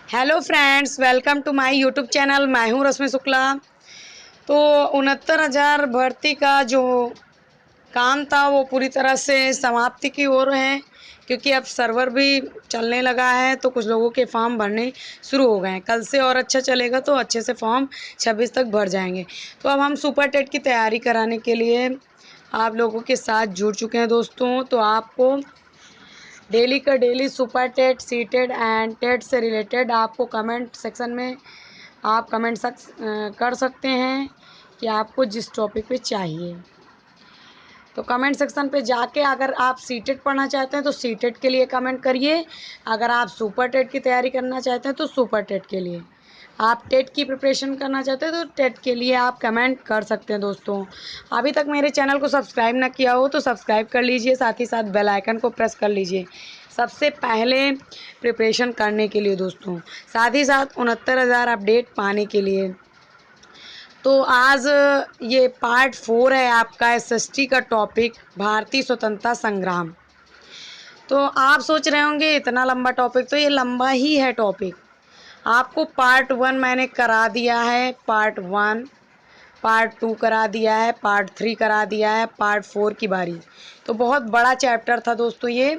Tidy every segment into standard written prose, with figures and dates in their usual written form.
Hello friends, welcome to my YouTube channel. मैं हूं रश्मि शुक्ला। तो 69,000 भर्ती का जो काम था वो पूरी तरह से समाप्ति की ओर है, क्योंकि अब सर्वर भी चलने लगा है तो कुछ लोगों के फॉर्म भरने शुरू हो गए हैं। कल से और अच्छा चलेगा तो अच्छे से फॉर्म 26 तक भर जाएंगे। तो अब हम सुपर टेट की तैयारी कराने के लिए आप लोगों के साथ जुड़ चुके हैं दोस्तों। तो आपको डेली का daily super TET, C TET and TET से रिलेटेड आपको कमेंट सेक्शन में आप कर सकते हैं कि आपको जिस टॉपिक पे चाहिए। तो कमेंट सेक्शन पे जाके अगर आप सी टेट पढ़ना चाहते हैं तो सी टेट के लिए कमेंट करिए। अगर आप सुपर टेट की तैयारी करना चाहते हैं तो सुपर टेट के लिए, आप टेट की प्रिपरेशन करना चाहते हैं तो टेट के लिए आप कमेंट कर सकते हैं दोस्तों। अभी तक मेरे चैनल को सब्सक्राइब ना किया हो तो सब्सक्राइब कर लीजिए, साथ ही साथ बेल आइकन को प्रेस कर लीजिए सबसे पहले प्रिपरेशन करने के लिए दोस्तों, साथ ही साथ 69,000 अपडेट पाने के लिए। तो आज ये पार्ट 4 है आपका एसएसटी का टॉपिक, भारतीय स्वतंत्रता संग्राम। तो आप सोच रहे होंगे इतना लंबा टॉपिक, तो ये लंबा ही है टॉपिक। आपको पार्ट 1 मैंने करा दिया है, पार्ट 1, पार्ट 2 करा दिया है, पार्ट 3 करा दिया है, पार्ट 4 की बारी। तो बहुत बड़ा चैप्टर था दोस्तों ये।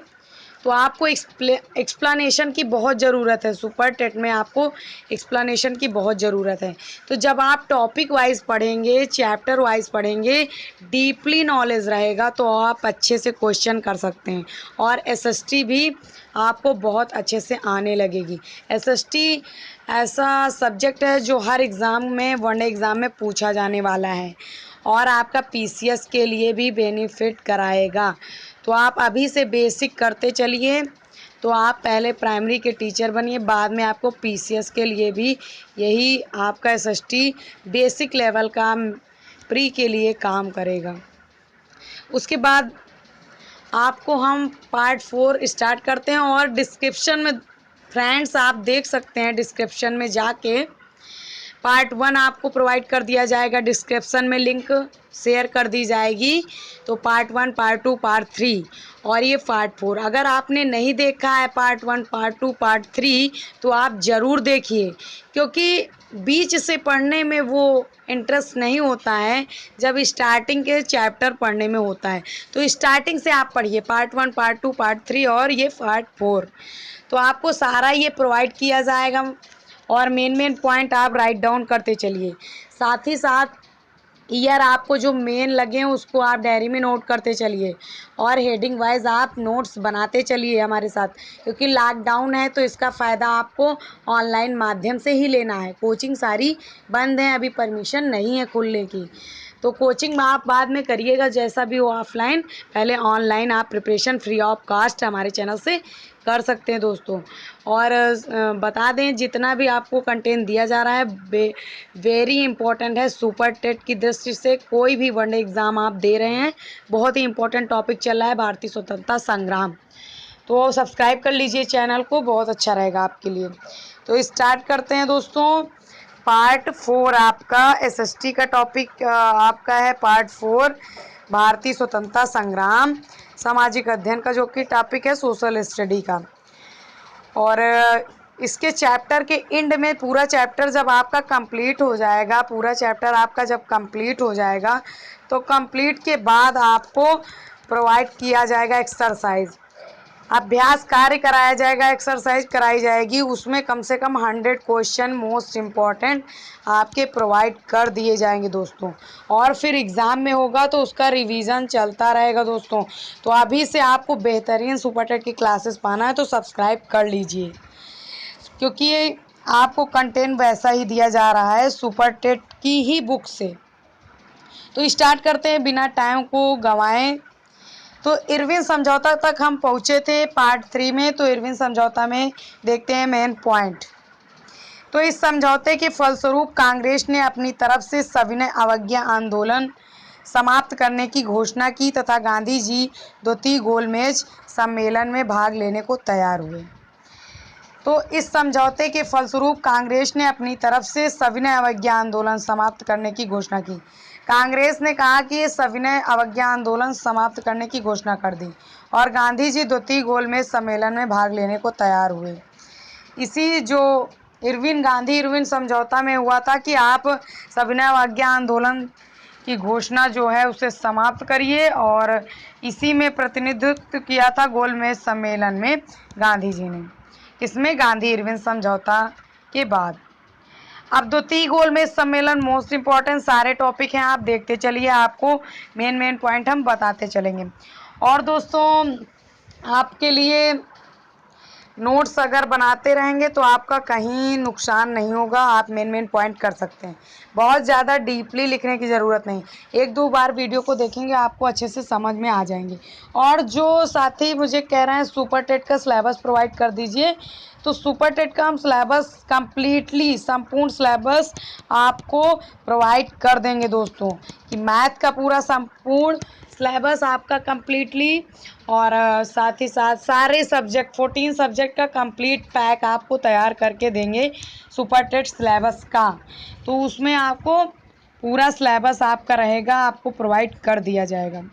तो आपको एक्सप्लेनेशन की बहुत ज़रूरत है, सुपर टेट में आपको एक्सप्लेनेशन की बहुत ज़रूरत है। तो जब आप टॉपिक वाइज पढ़ेंगे, चैप्टर वाइज पढ़ेंगे, डीपली नॉलेज रहेगा तो आप अच्छे से क्वेश्चन कर सकते हैं और एसएसटी भी आपको बहुत अच्छे से आने लगेगी। एसएसटी ऐसा सब्जेक्ट है जो हर एग्ज़ाम में, वनडे एग्ज़ाम में पूछा जाने वाला है और आपका पीसीएस के लिए भी बेनिफिट कराएगा। तो आप अभी से बेसिक करते चलिए, तो आप पहले प्राइमरी के टीचर बनिए, बाद में आपको पीसीएस के लिए भी यही आपका एसएसटी बेसिक लेवल का प्री के लिए काम करेगा। उसके बाद आपको हम पार्ट 4 स्टार्ट करते हैं और डिस्क्रिप्शन में फ्रेंड्स आप देख सकते हैं, डिस्क्रिप्शन में जाके पार्ट 1 आपको प्रोवाइड कर दिया जाएगा, डिस्क्रिप्शन में लिंक शेयर कर दी जाएगी। तो पार्ट 1, पार्ट 2, पार्ट 3 और ये पार्ट 4 अगर आपने नहीं देखा है, पार्ट 1, पार्ट 2, पार्ट 3, तो आप ज़रूर देखिए, क्योंकि बीच से पढ़ने में वो इंटरेस्ट नहीं होता है जब स्टार्टिंग के चैप्टर पढ़ने में होता है। तो स्टार्टिंग से आप पढ़िए, पार्ट 1, पार्ट 2, पार्ट 3 और ये पार्ट 4। तो आपको सारा ये प्रोवाइड किया जाएगा और मेन पॉइंट आप राइट डाउन करते चलिए। साथ ही साथ ईयर आपको जो मेन लगे हैं उसको आप डायरी में नोट करते चलिए और हेडिंग वाइज आप नोट्स बनाते चलिए हमारे साथ, क्योंकि लॉकडाउन है तो इसका फ़ायदा आपको ऑनलाइन माध्यम से ही लेना है। कोचिंग सारी बंद हैं, अभी परमिशन नहीं है खुलने की। तो कोचिंग में आप बाद में करिएगा, जैसा भी हो ऑफलाइन, पहले ऑनलाइन आप प्रिपरेशन फ्री ऑफ कास्ट हमारे चैनल से कर सकते हैं दोस्तों। और बता दें, जितना भी आपको कंटेंट दिया जा रहा है वेरी इंपॉर्टेंट है सुपर टेट की दृष्टि से। कोई भी वनडे एग्ज़ाम आप दे रहे हैं, बहुत ही इंपॉर्टेंट टॉपिक चल रहा है, भारतीय स्वतंत्रता संग्राम। तो सब्सक्राइब कर लीजिए चैनल को, बहुत अच्छा रहेगा आपके लिए। तो स्टार्ट करते हैं दोस्तों। पार्ट 4 आपका एसएसटी का टॉपिक आपका है, पार्ट 4 भारतीय स्वतंत्रता संग्राम, सामाजिक अध्ययन का जो कि टॉपिक है सोशल स्टडी का। और इसके चैप्टर के एंड में, पूरा चैप्टर जब आपका कंप्लीट हो जाएगा, पूरा चैप्टर आपका जब कंप्लीट हो जाएगा तो कंप्लीट के बाद आपको प्रोवाइड किया जाएगा एक्सरसाइज, अभ्यास कार्य कराया जाएगा, एक्सरसाइज कराई जाएगी। उसमें कम से कम 100 क्वेश्चन मोस्ट इम्पॉर्टेंट आपके प्रोवाइड कर दिए जाएंगे दोस्तों। और फिर एग्ज़ाम में होगा तो उसका रिवीजन चलता रहेगा दोस्तों। तो अभी से आपको बेहतरीन सुपर टेट की क्लासेस पाना है तो सब्सक्राइब कर लीजिए, क्योंकि ये आपको कंटेंट वैसा ही दिया जा रहा है सुपर टेट की ही बुक से। तो स्टार्ट करते हैं बिना टाइम को गंवाएं। तो इरविन समझौता तक हम पहुँचे थे पार्ट 3 में। तो इरविन समझौता में देखते हैं मेन पॉइंट। तो इस समझौते के फलस्वरूप कांग्रेस ने अपनी तरफ से सविनय अवज्ञा आंदोलन समाप्त करने की घोषणा की तथा गांधी जी द्वितीय गोलमेज सम्मेलन में भाग लेने को तैयार हुए। तो इस समझौते के फलस्वरूप कांग्रेस ने अपनी तरफ से सविनय अवज्ञा आंदोलन समाप्त करने की घोषणा की। कांग्रेस ने कहा कि ये सविनय अवज्ञा आंदोलन समाप्त करने की घोषणा कर दी और गांधी जी द्वितीय गोलमेज सम्मेलन में भाग लेने को तैयार हुए। इसी जो इरविन समझौता में हुआ था कि आप सविनय अवज्ञा आंदोलन की घोषणा जो है उसे समाप्त करिए, और इसी में प्रतिनिधित्व किया था गोलमेज सम्मेलन में गांधी जी ने। इसमें गांधी इरविन समझौता के बाद अब द्वितीय गोलमेज सम्मेलन मोस्ट इम्पॉर्टेंट सारे टॉपिक हैं, आप देखते चलिए, आपको मेन पॉइंट हम बताते चलेंगे। और दोस्तों आपके लिए नोट्स अगर बनाते रहेंगे तो आपका कहीं नुकसान नहीं होगा, आप मेन पॉइंट कर सकते हैं। बहुत ज़्यादा डीपली लिखने की ज़रूरत नहीं, एक दो बार वीडियो को देखेंगे आपको अच्छे से समझ में आ जाएंगे। और जो साथी मुझे कह रहे हैं सुपर टेट का सिलेबस प्रोवाइड कर दीजिए, तो सुपर टेट का हम सिलेबस कंप्लीटली संपूर्ण सिलेबस आपको प्रोवाइड कर देंगे दोस्तों, कि मैथ का पूरा संपूर्ण सिलेबस आपका कंप्लीटली, और साथ ही साथ सारे सब्जेक्ट 14 सब्जेक्ट का कंप्लीट पैक आपको तैयार करके देंगे सुपर टेट सिलेबस का। तो उसमें आपको पूरा सिलेबस आपका रहेगा, आपको प्रोवाइड कर दिया जाएगा।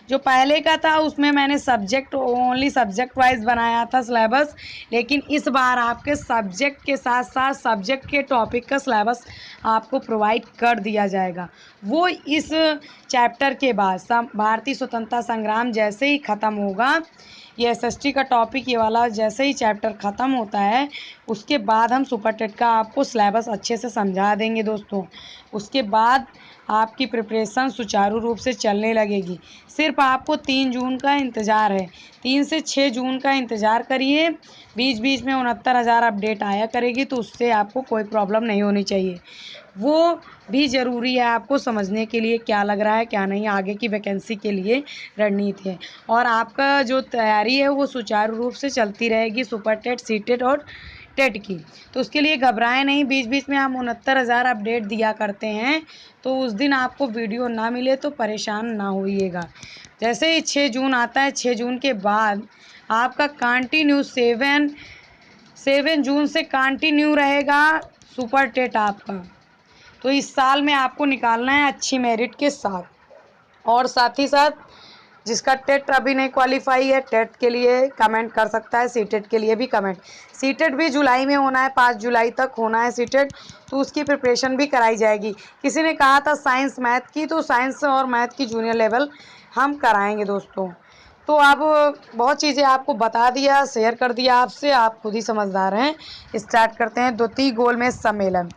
जो पहले का था उसमें मैंने सब्जेक्ट ओनली सब्जेक्ट वाइज बनाया था सिलेबस, लेकिन इस बार आपके सब्जेक्ट के साथ साथ सब्जेक्ट के टॉपिक का सिलेबस आपको प्रोवाइड कर दिया जाएगा। वो इस चैप्टर के बाद भारतीय स्वतंत्रता संग्राम जैसे ही ख़त्म होगा, ये एसएसटी का टॉपिक ये वाला जैसे ही चैप्टर ख़त्म होता है, उसके बाद हम सुपर टेट का आपको सिलेबस अच्छे से समझा देंगे दोस्तों। उसके बाद आपकी प्रिपरेशन सुचारू रूप से चलने लगेगी। सिर्फ आपको 3 जून का इंतज़ार है, 3 से 6 जून का इंतज़ार करिए। बीच बीच में 69,000 अपडेट आया करेगी, तो उससे आपको कोई प्रॉब्लम नहीं होनी चाहिए। वो भी ज़रूरी है आपको समझने के लिए क्या लग रहा है क्या नहीं, आगे की वैकेंसी के लिए रणनीति है। और आपका जो तैयारी है वो सुचारू रूप से चलती रहेगी सुपर टेट, सी टेट और टेट की। तो उसके लिए घबराएं नहीं, बीच बीच में हम 69,000 अपडेट दिया करते हैं, तो उस दिन आपको वीडियो ना मिले तो परेशान ना होइएगा। जैसे ही 6 जून आता है, 6 जून के बाद आपका कंटिन्यू 7 जून से कंटिन्यू रहेगा सुपर टेट आपका। तो इस साल में आपको निकालना है अच्छी मेरिट के साथ, और साथ ही साथ जिसका टेट अभी नहीं क्वालिफाई है, टेट के लिए कमेंट कर सकता है, सी टेट के लिए भी कमेंट। सी टेट भी जुलाई में होना है, 5 जुलाई तक होना है सी टेट, तो उसकी प्रिपरेशन भी कराई जाएगी। किसी ने कहा था साइंस मैथ की, तो साइंस और मैथ की जूनियर लेवल हम कराएंगे दोस्तों। तो अब बहुत चीज़ें आपको बता दिया, शेयर कर दिया आपसे, आप खुद ही समझदार हैं। स्टार्ट करते हैं द्वितीय गोलमेज सम्मेलन।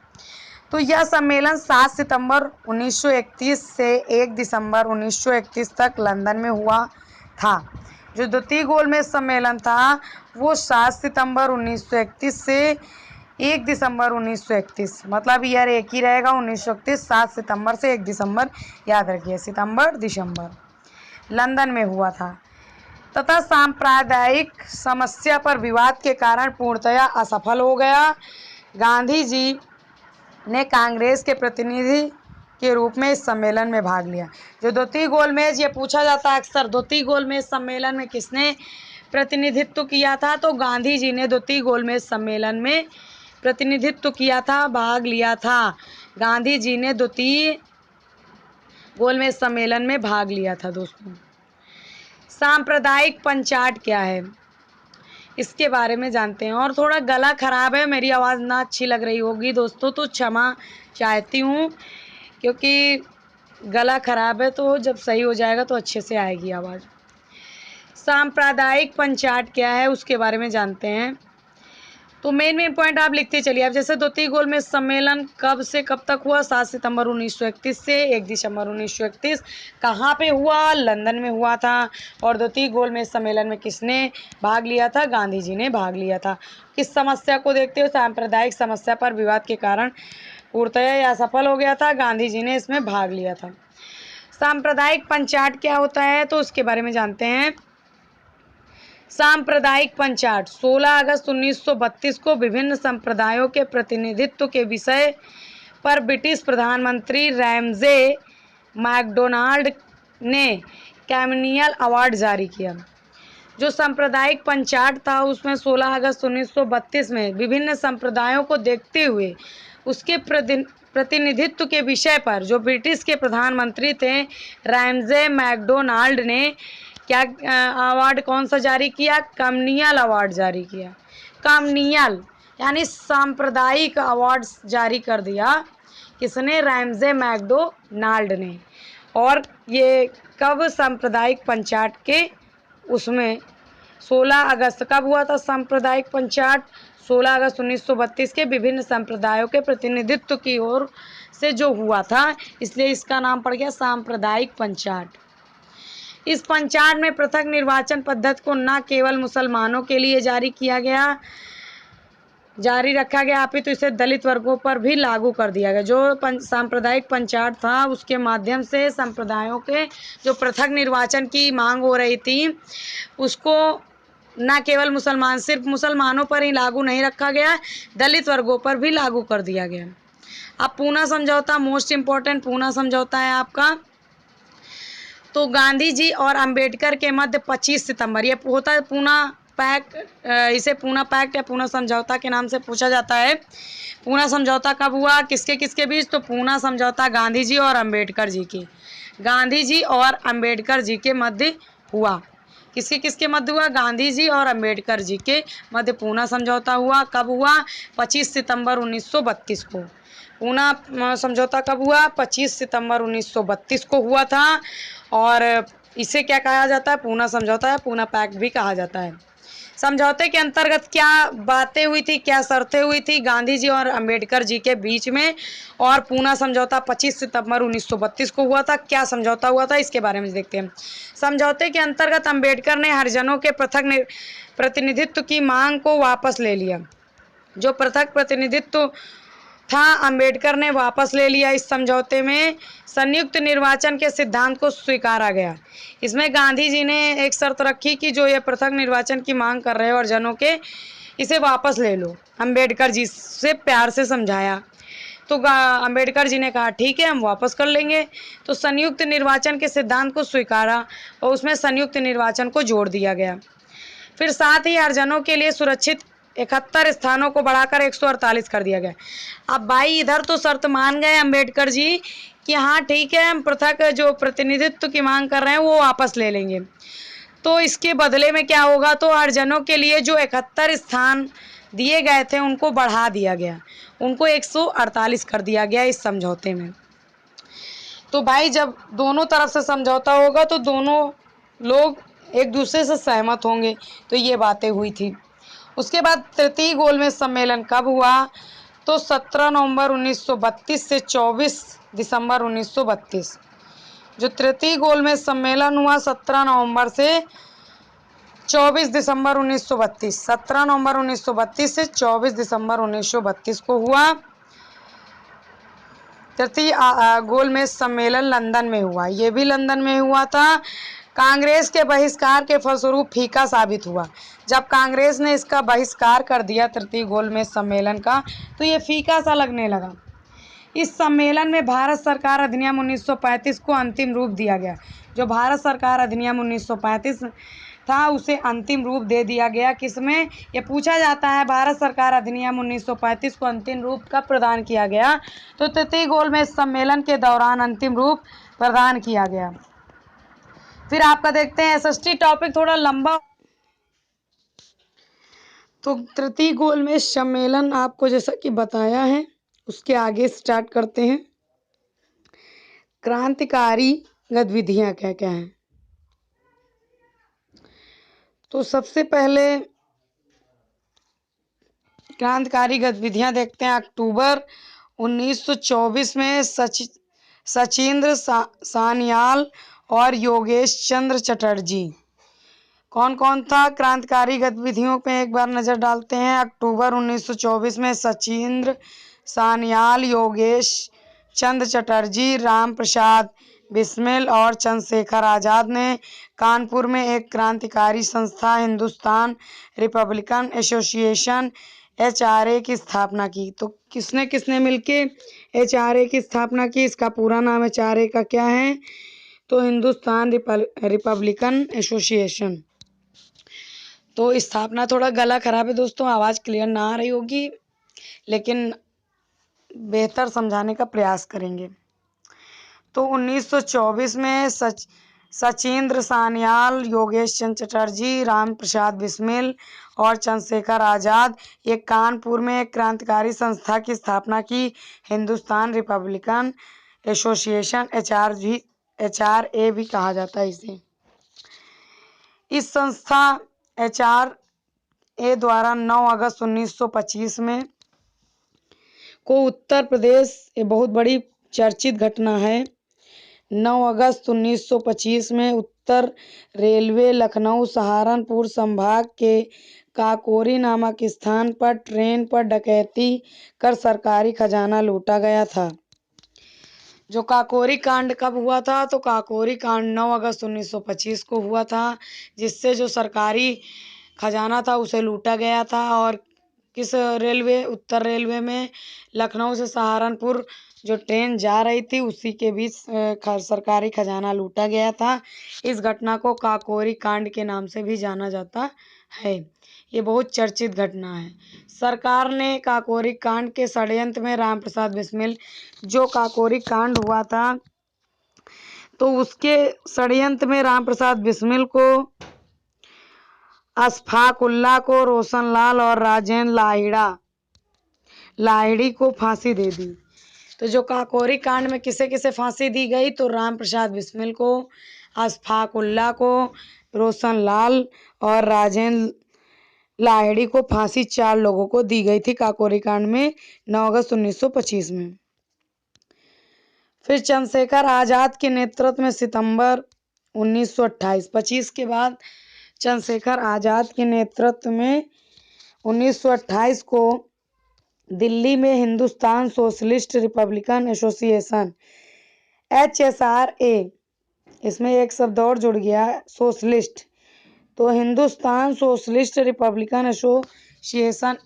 तो यह सम्मेलन 7 सितंबर 1931 से 1 दिसंबर 1931 तक लंदन में हुआ था। जो द्वितीय गोलमेज सम्मेलन था वो 7 सितंबर 1931 से 1 दिसंबर 1931, मतलब ईयर एक ही रहेगा 1931, 7 सितंबर से 1 दिसंबर, याद रखिए सितंबर दिसंबर, लंदन में हुआ था, तथा सांप्रदायिक समस्या पर विवाद के कारण पूर्णतया असफल हो गया। गांधी जी ने कांग्रेस के प्रतिनिधि के रूप में इस सम्मेलन में भाग लिया। जो द्वितीय गोलमेज, ये पूछा जाता है अक्सर, द्वितीय गोलमेज सम्मेलन में किसने प्रतिनिधित्व किया था, तो गांधी जी ने द्वितीय गोलमेज सम्मेलन में प्रतिनिधित्व किया था, भाग लिया था। गांधी जी ने द्वितीय गोलमेज सम्मेलन में भाग लिया था दोस्तों। सांप्रदायिक पंचाट क्या है, इसके बारे में जानते हैं। और थोड़ा गला ख़राब है, मेरी आवाज़ ना अच्छी लग रही होगी दोस्तों तो क्षमा चाहती हूँ, क्योंकि गला ख़राब है, तो जब सही हो जाएगा तो अच्छे से आएगी आवाज़। सांप्रदायिक पंचाट क्या है उसके बारे में जानते हैं। तो मेन पॉइंट आप लिखते चलिए। अब जैसे द्वितीय गोलमेज सम्मेलन कब से कब तक हुआ, 7 सितंबर 1931 से 1 दिसंबर 1931, कहाँ पे हुआ, लंदन में हुआ था। और द्वितीय गोलमेज सम्मेलन में किसने भाग लिया था, गांधी जी ने भाग लिया था। किस समस्या को देखते हो, सांप्रदायिक समस्या पर विवाद के कारण पूर्णतः असफल हो गया था, गांधी जी ने इसमें भाग लिया था। सांप्रदायिक पंचाट क्या होता है, तो उसके बारे में जानते हैं। सांप्रदायिक पंचाट 16 अगस्त 1932 को विभिन्न संप्रदायों के प्रतिनिधित्व के विषय पर ब्रिटिश प्रधानमंत्री रैमजे मैकडोनाल्ड ने कैमिनियल अवार्ड जारी किया। जो सांप्रदायिक पंचाट था उसमें 16 अगस्त 1932 में विभिन्न संप्रदायों को देखते हुए उसके प्रतिनिधित्व के विषय पर जो ब्रिटिश के प्रधानमंत्री थे रैमजे मैकडोनाल्ड ने क्या अवार्ड कौन सा जारी किया, कैमिनियल अवार्ड जारी किया। कैमिनियल यानी सांप्रदायिक अवार्ड जारी कर दिया। किसने? रैमजे मैकडोनाल्ड ने। और ये कब? सांप्रदायिक पंचायत के उसमें 16 अगस्त कब हुआ था? सांप्रदायिक पंचायत 16 अगस्त 1932 के विभिन्न संप्रदायों के प्रतिनिधित्व की ओर से जो हुआ था, इसलिए इसका नाम पड़ गया सांप्रदायिक पंचायत। इस पंचायत में पृथक निर्वाचन पद्धति को न केवल मुसलमानों के लिए जारी रखा गया, अपितु इसे दलित वर्गों पर भी लागू कर दिया गया। जो सांप्रदायिक पंचायत था, उसके माध्यम से संप्रदायों के जो पृथक निर्वाचन की मांग हो रही थी, उसको न केवल सिर्फ मुसलमानों पर ही लागू नहीं रखा गया, दलित वर्गों पर भी लागू कर दिया गया। अब पूना समझौता, मोस्ट इम्पोर्टेंट पूना समझौता है आपका। तो गांधी जी और अंबेडकर के मध्य 25 सितंबर, ये होता है पूना पैक्ट, इसे पूना पैक्ट या पूना समझौता के नाम से पूछा जाता है। पूना समझौता कब हुआ, किसके किसके बीच? तो पूना समझौता गांधी जी और अंबेडकर जी की, गांधी जी और अंबेडकर जी के मध्य हुआ। किसके किसके मध्य हुआ? गांधी जी और अंबेडकर जी के मध्य पूना समझौता हुआ। कब हुआ? 25 सितंबर 1932 को। पूना समझौता कब हुआ? 25 सितंबर 1932 को हुआ था। और इसे क्या कहा जाता है? पूना समझौता या पूना पैक्ट भी कहा जाता है। समझौते के अंतर्गत क्या बातें हुई थी, क्या शर्तें हुई थी गांधी जी और अंबेडकर जी के बीच में? और पूना समझौता 25 सितंबर 1932 को हुआ था। क्या समझौता हुआ था, इसके बारे में देखते हैं। समझौते के अंतर्गत अंबेडकर ने हरिजनों के पृथक प्रतिनिधित्व की मांग को वापस ले लिया। जो पृथक प्रतिनिधित्व था, अंबेडकर ने वापस ले लिया। इस समझौते में संयुक्त निर्वाचन के सिद्धांत को स्वीकारा गया। इसमें गांधी जी ने एक शर्त रखी कि जो ये पृथक निर्वाचन की मांग कर रहे हो और जनों के, इसे वापस ले लो। अंबेडकर जी से प्यार से समझाया तो अंबेडकर जी ने कहा ठीक है, हम वापस कर लेंगे। तो संयुक्त निर्वाचन के सिद्धांत को स्वीकारा और उसमें संयुक्त निर्वाचन को जोड़ दिया गया। फिर साथ ही हरिजनों के लिए सुरक्षित 71 स्थानों को बढ़ाकर 148 कर दिया गया। अब भाई इधर तो शर्त मान गए अंबेडकर जी कि हाँ ठीक है, हम पृथक जो प्रतिनिधित्व की मांग कर रहे हैं वो वापस ले लेंगे। तो इसके बदले में क्या होगा? तो हरिजनों के लिए जो 71 स्थान दिए गए थे उनको बढ़ा दिया गया, उनको 148 कर दिया गया इस समझौते में। तो भाई जब दोनों तरफ से समझौता होगा तो दोनों लोग एक दूसरे से सहमत होंगे। तो ये बातें हुई थी। उसके बाद तृतीय गोलमेज सम्मेलन कब हुआ? तो 17 नवंबर 1932 से 24 दिसंबर 1932। जो तृतीय गोलमेज सम्मेलन हुआ 17 नवंबर से 24 दिसंबर 1932, 17 नवंबर 1932 से 24 दिसंबर 1932 को हुआ। तृतीय गोलमेज सम्मेलन लंदन में हुआ, ये भी लंदन में हुआ था। कांग्रेस के बहिष्कार के फलस्वरूप फीका साबित हुआ। जब कांग्रेस ने इसका बहिष्कार कर दिया तृतीय गोलमेज सम्मेलन का, तो ये फीका सा लगने लगा। इस सम्मेलन में भारत सरकार अधिनियम 1935 को अंतिम रूप दिया गया। जो भारत सरकार अधिनियम 1935 था उसे अंतिम रूप दे दिया गया। किसमें? ये पूछा जाता है भारत सरकार अधिनियम 1935 को अंतिम रूप कब प्रदान किया गया? तो तृतीय गोलमेज सम्मेलन के दौरान अंतिम रूप प्रदान किया गया। फिर आपका देखते हैं एसएसटी टॉपिक थोड़ा लंबा। तो तृतीय गोलमेज सम्मेलन आपको जैसा कि बताया है, उसके आगे स्टार्ट करते हैं। क्रांतिकारी गतिविधियां क्या क्या हैं? तो सबसे पहले क्रांतिकारी गतिविधियां देखते हैं। अक्टूबर 1924 में सचिंद्र सान्याल और योगेश चंद्र चटर्जी, कौन कौन था क्रांतिकारी गतिविधियों पे एक बार नज़र डालते हैं। अक्टूबर 1924 में सचिंद्र सान्याल, योगेश चंद्र चटर्जी, राम प्रसाद बिस्मिल और चंद्रशेखर आज़ाद ने कानपुर में एक क्रांतिकारी संस्था हिंदुस्तान रिपब्लिकन एसोसिएशन HRA की स्थापना की। तो किसने किसने मिलके HRA की स्थापना की? इसका पूरा नाम HRA का क्या है? तो हिंदुस्तान रिपब्लिकन एसोसिएशन। तो स्थापना, थोड़ा गला खराब है दोस्तों, आवाज़ क्लियर ना आ रही होगी, लेकिन बेहतर समझाने का प्रयास करेंगे। तो 1924 में सचिंद्र सान्याल, योगेश चंद्र चटर्जी, राम प्रसाद बिस्मिल और चंद्रशेखर आज़ाद। ये कानपुर में एक क्रांतिकारी संस्था की स्थापना की, हिंदुस्तान रिपब्लिकन एसोसिएशन, HRA भी कहा जाता है इसे। इस संस्था HRA द्वारा 9 अगस्त 1925 में को उत्तर प्रदेश, ये बहुत बड़ी चर्चित घटना है। 9 अगस्त 1925 में उत्तर रेलवे लखनऊ सहारनपुर संभाग के काकोरी नामक स्थान पर ट्रेन पर डकैती कर सरकारी खजाना लूटा गया था। जो काकोरी कांड कब हुआ था? तो काकोरी कांड 9 अगस्त 1925 को हुआ था, जिससे जो सरकारी खजाना था उसे लूटा गया था। और किस रेलवे? उत्तर रेलवे में लखनऊ से सहारनपुर जो ट्रेन जा रही थी उसी के बीच सरकारी खजाना लूटा गया था। इस घटना को काकोरी कांड के नाम से भी जाना जाता है। ये बहुत चर्चित घटना है। सरकार ने काकोरी कांड के षड्यंत्र में राम प्रसाद बिस्मिल, जो काकोरी कांड हुआ था तो उसके षड्यंत्र में राम प्रसाद बिस्मिल को, अशफाक उल्लाह को, रोशनलाल और राजेंद्र लाहिड़ी को फांसी दे दी। तो जो काकोरी कांड में किसे किसे फांसी दी गई? तो राम प्रसाद बिस्मिल को, अशफाक उल्लाह को, रोशनलाल और राजेंद्र लाहिड़ी को फांसी 4 लोगों को दी गई थी काकोरी कांड में 9 अगस्त 1925 में। फिर चंद्रशेखर आज़ाद के नेतृत्व में सितंबर 1928, 25 के बाद चंद्रशेखर आज़ाद के नेतृत्व में 1928 को दिल्ली में Hindustan socialist Republican association, HSRA, इसमें एक शब्द और जुड़ गया, सोशलिस्ट, तो Hindustan socialist Republican association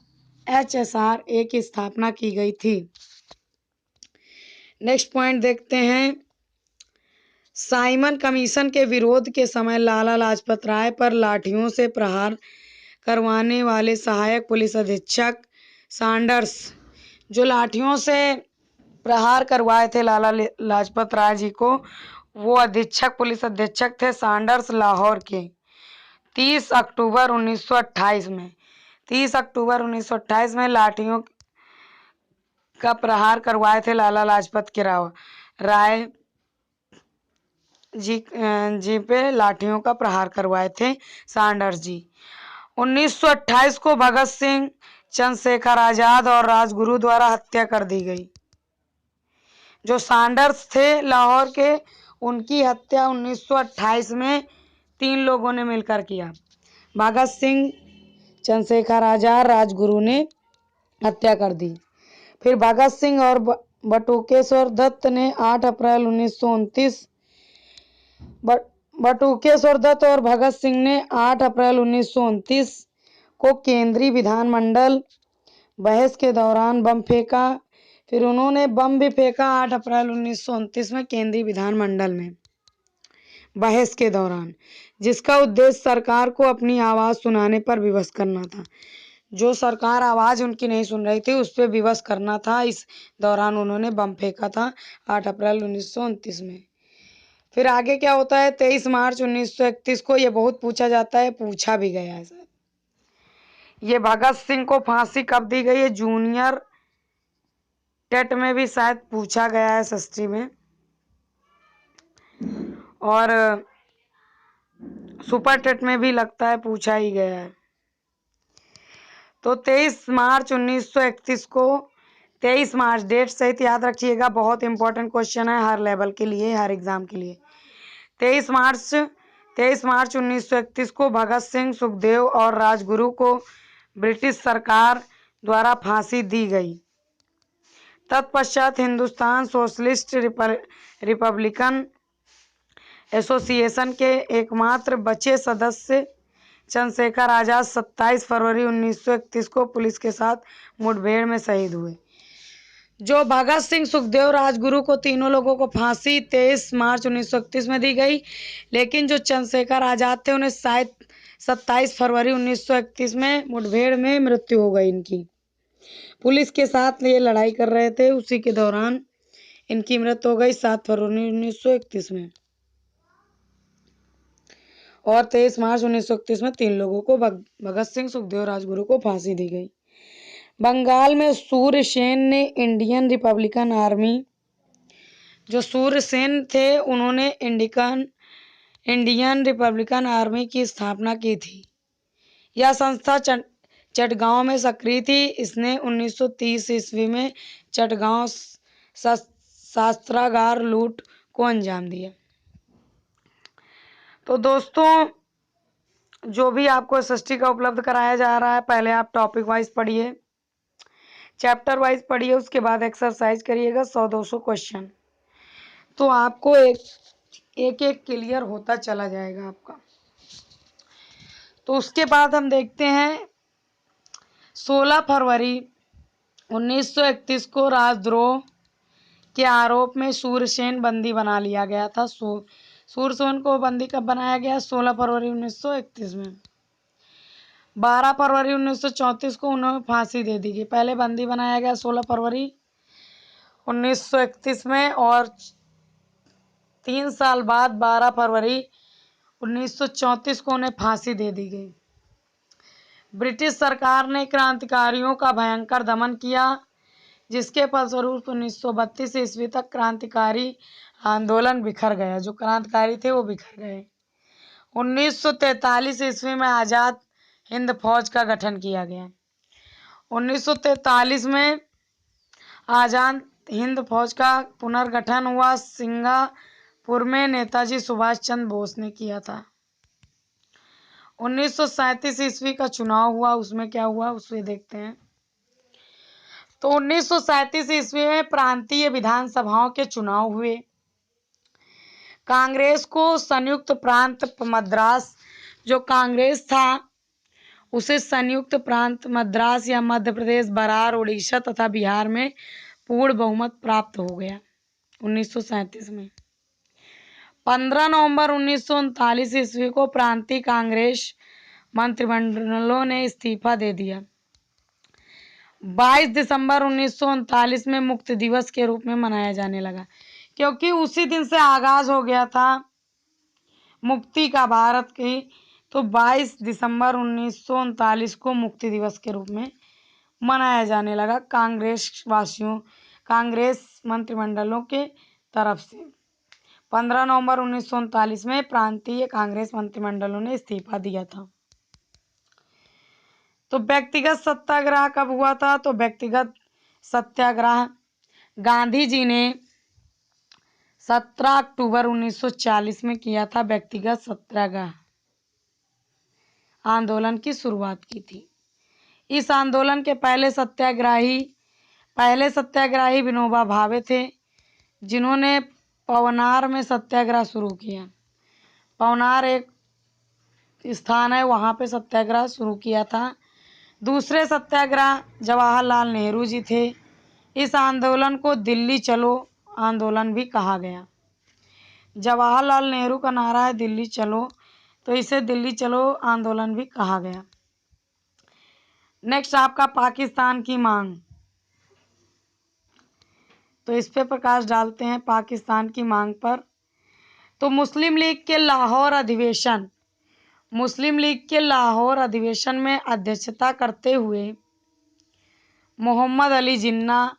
HSRA की स्थापना की गई थी। नेक्स्ट पॉइंट देखते हैं। साइमन कमीशन के विरोध के समय लाला लाजपत राय पर लाठियों से प्रहार करवाने वाले सहायक पुलिस अधीक्षक सैंडर्स, जो लाठियों से प्रहार करवाए थे लाला लाजपत राय जी को, वो अधीक्षक, पुलिस अधीक्षक थे सैंडर्स, लाहौर के। 30 अक्टूबर 1928 में 30 अक्टूबर 1928 में लाठियों का प्रहार करवाए थे लाला लाजपत के राय जी पे लाठियों का प्रहार करवाए थे सैंडर्स जी। 1928 को भगत सिंह, चंद्रशेखर आज़ाद और राजगुरु द्वारा हत्या कर दी गई। जो सैंडर्स थे लाहौर के, उनकी हत्या 1928 में 3 लोगों ने मिलकर किया। भगत सिंह, चंद्रशेखर आज़ाद, राजगुरु ने हत्या कर दी। फिर भगत सिंह और बटुकेश्वर दत्त ने 8 अप्रैल 1929 बटुकेश्वर दत्त और भगत सिंह ने 8 अप्रैल 1929 को केंद्रीय विधानमंडल बहस के दौरान बम फेंका। फिर उन्होंने बम भी फेंका 8 अप्रैल 1929 में केंद्रीय विधानमंडल में बहस के दौरान, जिसका उद्देश्य सरकार को अपनी आवाज़ सुनाने पर विवश करना था। जो सरकार आवाज़ उनकी नहीं सुन रही थी उस पर विवश करना था। इस दौरान उन्होंने बम फेंका था 8 अप्रैल 1929 में। फिर आगे क्या होता है? 23 मार्च 1931 को, ये बहुत पूछा जाता है, पूछा भी गया है सर। ये भगत सिंह को फांसी कब दी गई है? जूनियर टेट में भी शायद पूछा गया है, एसएसटी में, और सुपर टेट में भी लगता है पूछा ही गया है। तो 23 मार्च 1931 को, 23 मार्च डेट सहित याद रखिएगा, बहुत इंपॉर्टेंट क्वेश्चन है हर लेवल के लिए, हर एग्जाम के लिए। 23 मार्च 1931 को भगत सिंह, सुखदेव और राजगुरु को ब्रिटिश सरकार द्वारा फांसी दी गई। तत्पश्चात हिंदुस्तान सोशलिस्ट रिपब्लिकन एसोसिएशन के एकमात्र बचे सदस्य चंद्रशेखर आज़ाद 27 फरवरी 1931 को पुलिस के साथ मुठभेड़ में शहीद हुए। जो भगत सिंह, सुखदेव, राजगुरु को, तीनों लोगों को फांसी 23 मार्च 1931 में दी गई, लेकिन जो चंद्रशेखर आज़ाद थे उन्हें शायद 27 फरवरी 1931 में मुठभेड़ में मृत्यु हो गई इनकी। पुलिस के साथ ये लड़ाई कर रहे थे, उसी के दौरान इनकी मृत्यु हो गई 7 फरवरी 1931 में। और 23 मार्च 1931 में 3 लोगों को भगत सिंह, सुखदेव, राजगुरु को फांसी दी गई। बंगाल में सूर्यसेन ने इंडियन रिपब्लिकन आर्मी, जो सूर्यसेन थे उन्होंने इंडियन रिपब्लिकन आर्मी की स्थापना की थी। यह संस्था चटगांव में सक्रिय थी। इसने 1930 ईस्वी में चटगांव शस्त्रागार लूट को अंजाम दिया। तो दोस्तों, जो भी आपको एसएसटी का उपलब्ध कराया जा रहा है, पहले आप टॉपिक वाइज पढ़िए, चैप्टर वाइज पढ़िए, उसके बाद एक्सरसाइज करिएगा 100-200 क्वेश्चन, तो आपको एक क्लियर होता चला जाएगा आपका। तो उसके बाद हम देखते हैं 16 फरवरी 1931 को राजद्रोह के आरोप में सूर्यसेन बंदी बना लिया गया था। सूर्यसेन को बंदी कब बनाया गया? 16 फरवरी 1931 में। 12 फरवरी 1934 को उन्हें फांसी दे दी गई। पहले बंदी बनाया गया 16 फरवरी 1931 में, और 3 साल बाद 12 फरवरी 1934 को उन्हें फांसी दे दी गई। ब्रिटिश सरकार ने क्रांतिकारियों का भयंकर दमन किया, जिसके फलस्वरूप 1932 ईस्वी तक क्रांतिकारी आंदोलन बिखर गया। जो क्रांतिकारी थे वो बिखर गए। 1943 ईस्वी में आज़ाद हिंद फौज का गठन किया गया। 1943 में आज़ाद हिंद फौज का पुनर्गठन हुआ। सिंगापुर में नेताजी सुभाष चंद्र बोस ने किया था। 1937 ईस्वी का चुनाव हुआ, उसमें क्या हुआ उसे देखते हैं। तो 1937 ईस्वी में प्रांतीय विधानसभाओं के चुनाव हुए। कांग्रेस को संयुक्त प्रांत मद्रास, जो कांग्रेस था उसे संयुक्त प्रांत मद्रास या मध्य प्रदेश, बरार, उड़ीसा तथा बिहार में पूर्ण बहुमत प्राप्त हो गया 1937 में। 15 नवंबर 1939 ईस्वी को प्रांतीय कांग्रेस मंत्रिमंडलों ने इस्तीफा दे दिया। 22 दिसंबर 1939 में मुक्ति दिवस के रूप में मनाया जाने लगा, क्योंकि उसी दिन से आगाज हो गया था मुक्ति का भारत की। तो 22 दिसंबर 1939 को मुक्ति दिवस के रूप में मनाया जाने लगा कांग्रेस मंत्रिमंडलों के तरफ से। 15 नवंबर 1939 में प्रांतीय कांग्रेस मंत्रिमंडलों ने इस्तीफा दिया था। तो व्यक्तिगत सत्याग्रह कब हुआ था? तो व्यक्तिगत सत्याग्रह गांधी जी ने 17 अक्टूबर 1940 में किया था। व्यक्तिगत सत्याग्रह आंदोलन की शुरुआत की थी। इस आंदोलन के पहले सत्याग्रही विनोबा भावे थे, जिन्होंने पवनार में सत्याग्रह शुरू किया। पवनार एक स्थान है, वहाँ पे सत्याग्रह शुरू किया था। दूसरे सत्याग्रह जवाहरलाल नेहरू जी थे। इस आंदोलन को दिल्ली चलो आंदोलन भी कहा गया। जवाहरलाल नेहरू का नारा है दिल्ली चलो, तो इसे दिल्ली चलो आंदोलन भी कहा गया। नेक्स्ट आपका पाकिस्तान की मांग, तो इस पे प्रकाश डालते हैं पाकिस्तान की मांग पर। तो मुस्लिम लीग के लाहौर अधिवेशन में अध्यक्षता करते हुए मोहम्मद अली जिन्ना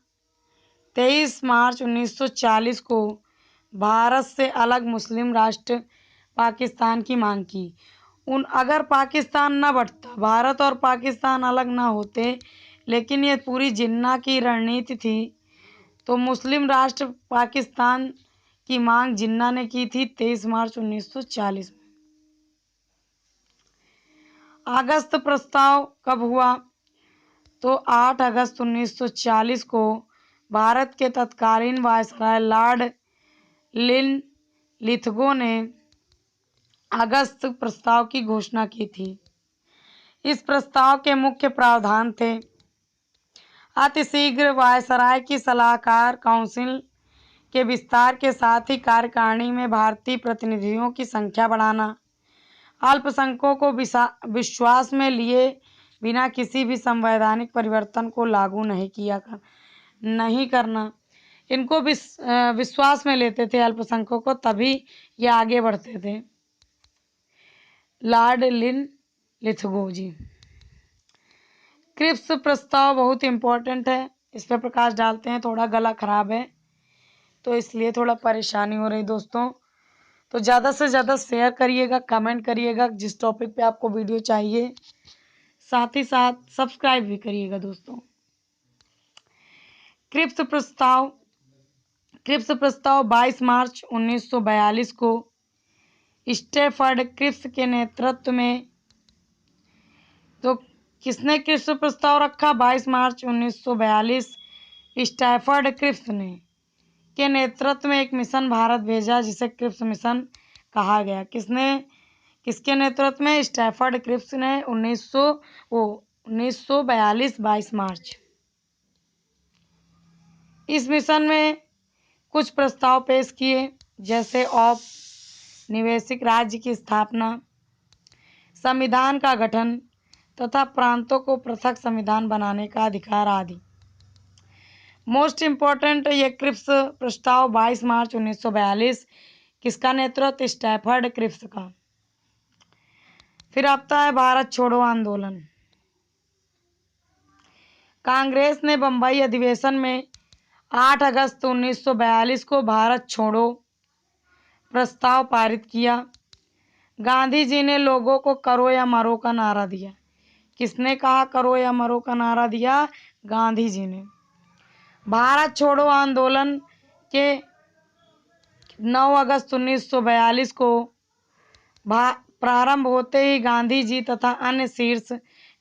23 मार्च 1940 को भारत से अलग मुस्लिम राष्ट्र पाकिस्तान की मांग की। अगर पाकिस्तान न बंटता, भारत और पाकिस्तान अलग न होते, लेकिन ये पूरी जिन्ना की रणनीति थी। तो मुस्लिम राष्ट्र पाकिस्तान की मांग जिन्ना ने की थी 23 मार्च 1940 में। अगस्त प्रस्ताव कब हुआ? तो 8 अगस्त 1940 को भारत के तत्कालीन वायसराय लॉर्ड लिथगो ने अगस्त प्रस्ताव की घोषणा की थी। इस प्रस्ताव के मुख्य प्रावधान थे अतिशीघ्र वायसराय की सलाहकार काउंसिल के विस्तार के साथ ही कार्यकारिणी में भारतीय प्रतिनिधियों की संख्या बढ़ाना, अल्पसंख्यकों को विश्वास में लिए बिना किसी भी संवैधानिक परिवर्तन को लागू नहीं करना। इनको विश्वास में लेते थे अल्पसंख्यकों को, तभी ये आगे बढ़ते थे। लॉर्ड लिथगो जी। क्रिप्स प्रस्ताव बहुत इम्पोर्टेंट है, इस पर प्रकाश डालते हैं। थोड़ा गला खराब है तो इसलिए थोड़ा परेशानी हो रही दोस्तों, तो ज़्यादा से ज़्यादा शेयर करिएगा, कमेंट करिएगा जिस टॉपिक पे आपको वीडियो चाहिए, साथ ही साथ सब्सक्राइब भी करिएगा दोस्तों। क्रिप्स प्रस्ताव 22 मार्च 1942 को स्टैफर्ड क्रिप्स के नेतृत्व में, तो किसने क्रिप्स प्रस्ताव रखा? 22 मार्च 1942 स्टैफर्ड क्रिप्स ने के नेतृत्व में एक मिशन भारत भेजा जिसे क्रिप्स मिशन कहा गया। किसके नेतृत्व में? स्टैफर्ड क्रिप्स ने 1942 22 मार्च। इस मिशन में कुछ प्रस्ताव पेश किए, जैसे औपनिवेशिक राज्य की स्थापना, संविधान का गठन तथा प्रांतों को पृथक संविधान बनाने का अधिकार आदि। मोस्ट इम्पोर्टेंट ये क्रिप्स प्रस्ताव 22 मार्च 1942 किसका नेतृत्व? स्टैफर्ड क्रिप्स का। फिर आता है भारत छोड़ो आंदोलन। कांग्रेस ने बंबई अधिवेशन में 8 अगस्त 1942 को भारत छोड़ो प्रस्ताव पारित किया। गांधी जी ने लोगों को करो या मरो का नारा दिया। किसने कहा करो या मरो का नारा दिया? गांधी जी ने। भारत छोड़ो आंदोलन के 9 अगस्त 1942 को प्रारंभ होते ही गांधी जी तथा अन्य शीर्ष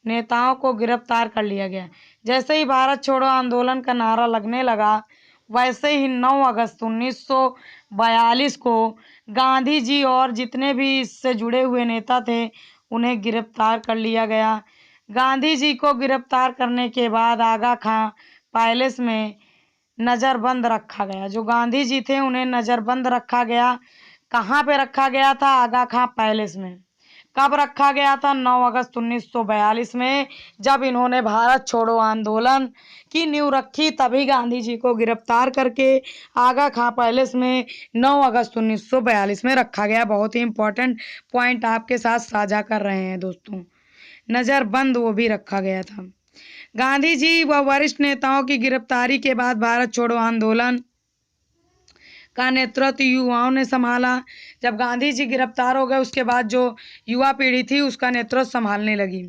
नेताओं को गिरफ्तार कर लिया गया। जैसे ही भारत छोड़ो आंदोलन का नारा लगने लगा, वैसे ही 9 अगस्त 1942 को गांधी जी और जितने भी इससे जुड़े हुए नेता थे उन्हें गिरफ्तार कर लिया गया। गांधी जी को गिरफ्तार करने के बाद आगा खां पैलेस में नज़रबंद रखा गया। जो गांधी जी थे उन्हें नज़रबंद रखा गया। कहाँ पे रखा गया था? आगा खां पैलेस में। कब रखा गया था? 9 अगस्त 1942 में, जब इन्होंने भारत छोड़ो आंदोलन की नींव रखी, तभी गांधी जी को गिरफ्तार करके आगा खां पैलेस में 9 अगस्त 1942 में रखा गया। बहुत ही इम्पोर्टेंट पॉइंट आपके साथ साझा कर रहे हैं दोस्तों। नज़रबंद वो भी रखा गया था। गांधी जी व वरिष्ठ नेताओं की गिरफ्तारी के बाद भारत छोड़ो आंदोलन का नेतृत्व युवाओं ने संभाला। जब गांधी जी गिरफ्तार हो गए उसके बाद जो युवा पीढ़ी थी उसका नेतृत्व संभालने लगी।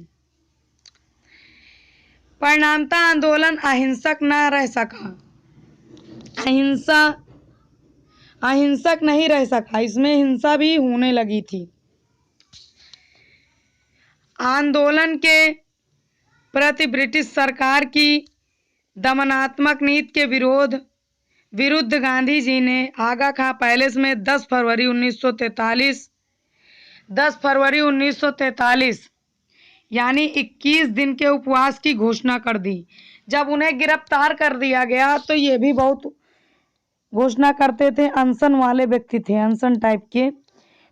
परिणामतः आंदोलन अहिंसक न रह सका, अहिंसक नहीं रह सका, इसमें हिंसा भी होने लगी थी। आंदोलन के प्रति ब्रिटिश सरकार की दमनात्मक नीति के विरुद्ध गांधी जी ने आगा खां पैलेस में 10 फरवरी 1943 यानी 21 दिन के उपवास की घोषणा कर दी। जब उन्हें गिरफ्तार कर दिया गया तो ये भी बहुत घोषणा करते थे, अनशन वाले व्यक्ति थे, अनशन टाइप के।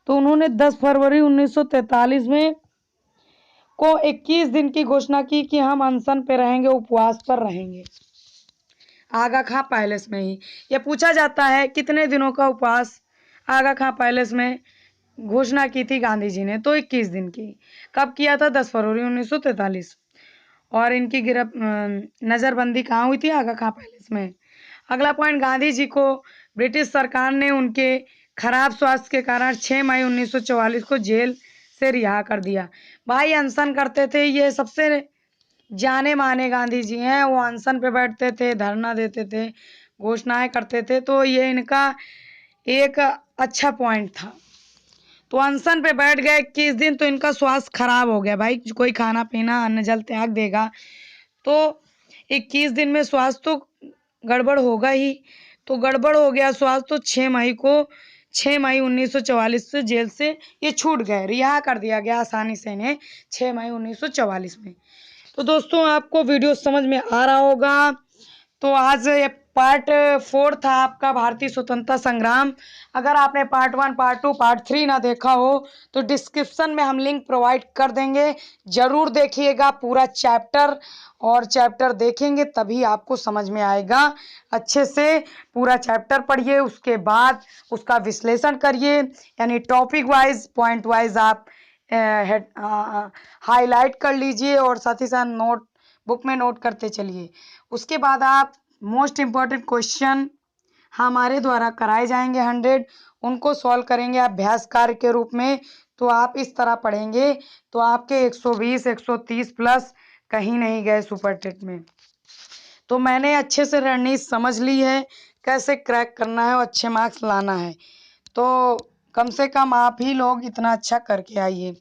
तो उन्होंने 10 फरवरी 1943 में को 21 दिन की घोषणा की कि हम अनशन पे रहेंगे, उपवास पर रहेंगे, आगा खां पैलेस में ही। यह पूछा जाता है कितने दिनों का उपवास आगा खां पैलेस में घोषणा की थी गांधी जी ने? तो 21 दिन की। कब किया था? 10 फरवरी 1943। और इनकी नज़रबंदी कहाँ हुई थी? आगा खां पैलेस में। अगला पॉइंट, गांधी जी को ब्रिटिश सरकार ने उनके खराब स्वास्थ्य के कारण 6 मई 1944 को जेल से रिहा कर दिया। भाई अनशन करते थे, ये सबसे जाने माने गांधी जी हैं। वो अनशन पे बैठते थे, धरना देते थे, घोषणाएं करते थे, तो ये इनका एक अच्छा पॉइंट था। तो अनशन पे बैठ गए 21 दिन, तो इनका स्वास्थ्य खराब हो गया। भाई कोई खाना पीना अन्न जल त्याग देगा तो 21 दिन में स्वास्थ्य तो गड़बड़ होगा ही। तो गड़बड़ हो गया स्वास्थ्य, तो 6 मई 1944 से जेल से ये छूट गए, रिहा कर दिया गया आसानी से इन्हें 6 मई 1944 में। तो दोस्तों आपको वीडियो समझ में आ रहा होगा। तो आज ये पार्ट 4 था आपका भारतीय स्वतंत्रता संग्राम। अगर आपने पार्ट 1, पार्ट 2, पार्ट 3 ना देखा हो तो डिस्क्रिप्शन में हम लिंक प्रोवाइड कर देंगे, जरूर देखिएगा पूरा चैप्टर। और चैप्टर देखेंगे तभी आपको समझ में आएगा। अच्छे से पूरा चैप्टर पढ़िए, उसके बाद उसका विश्लेषण करिए, यानी टॉपिक वाइज, पॉइंट वाइज आप हाईलाइट कर लीजिए और साथ ही साथ नोट बुक में नोट करते चलिए। उसके बाद आप मोस्ट इम्पॉर्टेंट क्वेश्चन हमारे द्वारा कराए जाएंगे 100, उनको सॉल्व करेंगे अभ्यास कार्य के रूप में। तो आप इस तरह पढ़ेंगे तो आपके 120 130 प्लस कहीं नहीं गए सुपर टेट में। तो मैंने अच्छे से रणनीति समझ ली है, कैसे क्रैक करना है और अच्छे मार्क्स लाना है। तो कम से कम आप ही लोग इतना अच्छा करके आइए।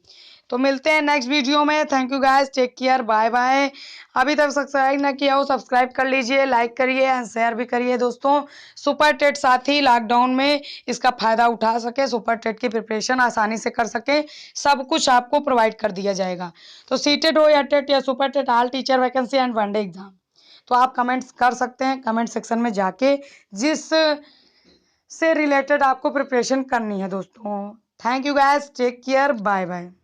तो मिलते हैं नेक्स्ट वीडियो में। Thank you guys, take care, bye bye. अभी तक सब्सक्राइब ना किया हो सब्सक्राइब कर लीजिए, लाइक करिए एंड शेयर भी करिए दोस्तों। सुपर टेट साथी लॉकडाउन में इसका फ़ायदा उठा सके, सुपर टेट की प्रिपरेशन आसानी से कर सके, सब कुछ आपको प्रोवाइड कर दिया जाएगा। तो सीटेट हो या टेट या super TET, all teacher vacancy and one day exam, तो आप कमेंट्स कर सकते हैं कमेंट सेक्शन में जाके, जिस से रिलेटेड आपको प्रिपरेशन करनी है दोस्तों। Thank you guys, take care, bye bye.